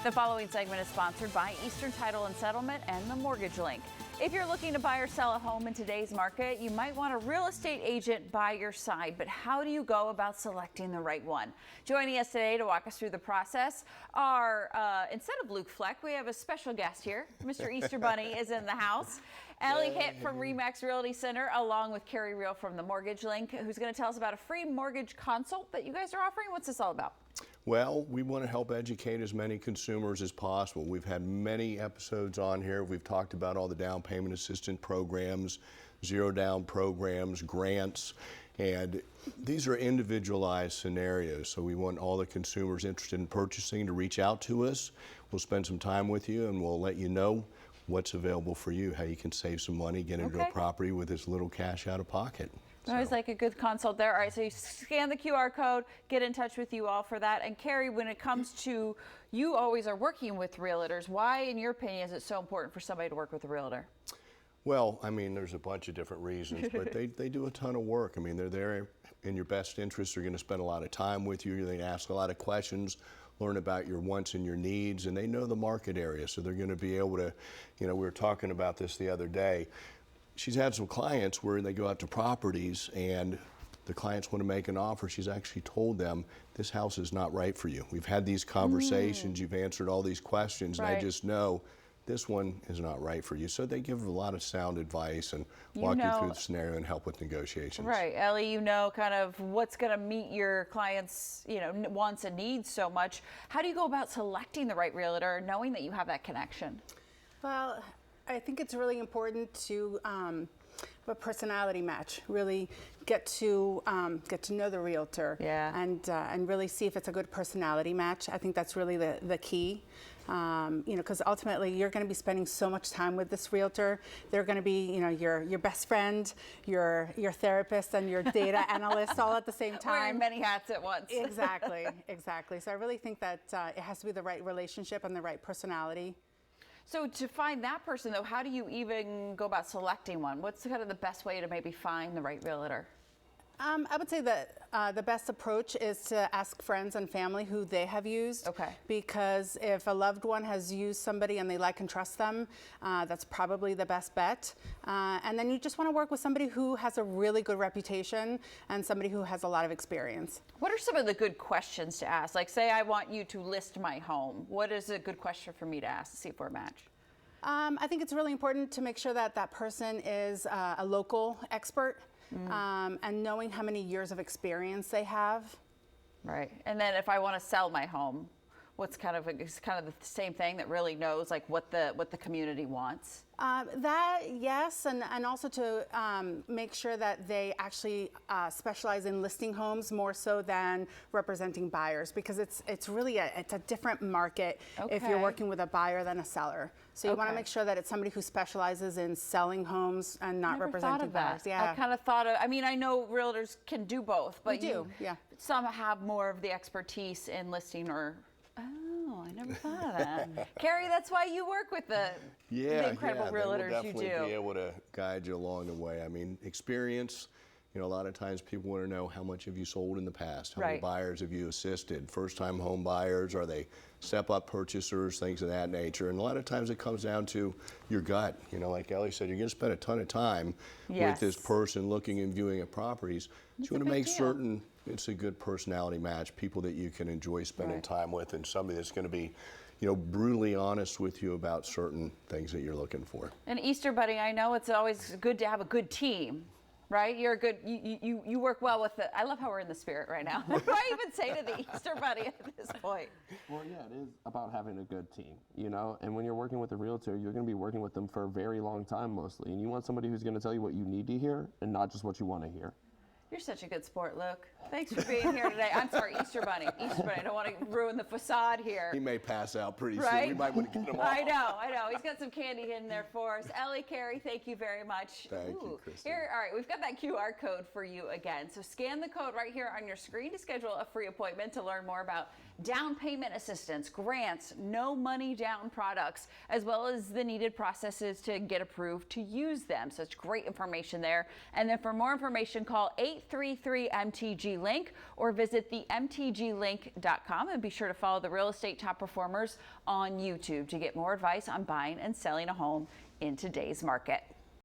The following segment is sponsored by Eastern Title and Settlement and the Mortgage Link. If you're looking to buy or sell a home in today's market, you might want a real estate agent by your side, but how do you go about selecting the right one? Joining us today to walk us through the process are, instead of Luke Fleck, we have a special guest here. Mr. Easter Bunny is in the house. Ellie Hitt from Remax Realty Center, along with Carrie Reel from the Mortgage Link, who's going to tell us about a free mortgage consult that you guys are offering. What's this all about? Well, we want to help educate as many consumers as possible. We've had many episodes on here. We've talked about all the down payment assistance programs, zero down programs, grants, and these are individualized scenarios. So we want all the consumers interested in purchasing to reach out to us. We'll spend some time with you and we'll let you know what's available for you, how you can save some money, get into a property with as little cash out of pocket. Always like a good consult there. All right, so you scan the QR code, get in touch with you all for that. And Carrie, when it comes to, you always are working with realtors. Why, in your opinion, is it so important for somebody to work with a realtor? Well, I mean, there's a bunch of different reasons, but they do a ton of work. I mean, they're there in your best interest. They're going to spend a lot of time with you. They're going to ask a lot of questions, learn about your wants and your needs, and they know the market area. So they're going to be able to, you know, we were talking about this the other day. She's had some clients where they go out to properties and the clients want to make an offer. She's actually told them, this house is not right for you. We've had these conversations, you've answered all these questions, and I just know this one is not right for you. So they give a lot of sound advice and walk you through the scenario and help with negotiations. Right, Ellie, you know kind of what's going to meet your clients' wants and needs so much. How do you go about selecting the right realtor, knowing that you have that connection? Well, I think it's really important to have a personality match. Really get to know the realtor, and really see if it's a good personality match. I think that's really the key. Because ultimately you're going to be spending so much time with this realtor. They're going to be, your best friend, your therapist, and your data analyst all at the same time. Wearing many hats at once. Exactly. So I really think that it has to be the right relationship and the right personality. So to find that person, though, how do you even go about selecting one? What's kind of the best way to maybe find the right realtor? I would say that the best approach is to ask friends and family who they have used. Okay. Because if a loved one has used somebody and they like and trust them, that's probably the best bet. And then you just want to work with somebody who has a really good reputation and somebody who has a lot of experience. What are some of the good questions to ask? Like, say I want you to list my home. What is a good question for me to ask to see if we're a match? I think it's really important to make sure that that person is a local expert. And knowing how many years of experience they have. Right. And then if I want to sell my home, what's kind of the same thing that really knows like what the community wants? Yes, and also to make sure that they actually specialize in listing homes more so than representing buyers, because it's really a different market if you're working with a buyer than a seller. So you want to make sure that it's somebody who specializes in selling homes and not representing buyers. I kind of thought of, I mean, I know realtors can do both, but some have more of the expertise in listing or. Oh, I never thought of that. Carrie, that's why you work with the incredible realtors you do. They will definitely be able to guide you along the way. I mean, experience, a lot of times people want to know how much have you sold in the past? How many buyers have you assisted? First-time home buyers, are they step-up purchasers, things of that nature? And a lot of times it comes down to your gut. Like Ellie said, you're going to spend a ton of time with this person looking and viewing at properties. So you want to make certain it's a good personality match, people that you can enjoy spending time with, and somebody that's going to be brutally honest with you about certain things that you're looking for. And Easter Bunny, I know it's always good to have a good team. Right? You're good. You work well with it. I love how we're in the spirit right now. What do I even say to the Easter Bunny at this point? Well, yeah, it is about having a good team, and when you're working with a realtor, you're going to be working with them for a very long time mostly. And you want somebody who's going to tell you what you need to hear and not just what you want to hear. You're such a good sport, Luke. Thanks for being here today. I'm sorry, Easter Bunny. Easter Bunny. I don't want to ruin the facade here. He may pass out pretty soon. We might want to get him off. I know. He's got some candy in there for us. Ellie, Carrie, thank you very much. Thank you, Kristen. Here, all right, we've got that QR code for you again. So scan the code right here on your screen to schedule a free appointment to learn more about down payment assistance, grants, no money down products, as well as the needed processes to get approved to use them. So it's great information there. And then for more information, call 833-MTG-LINK or visit the mtglink.com, and be sure to follow the Real Estate Top Performers on YouTube to get more advice on buying and selling a home in today's market.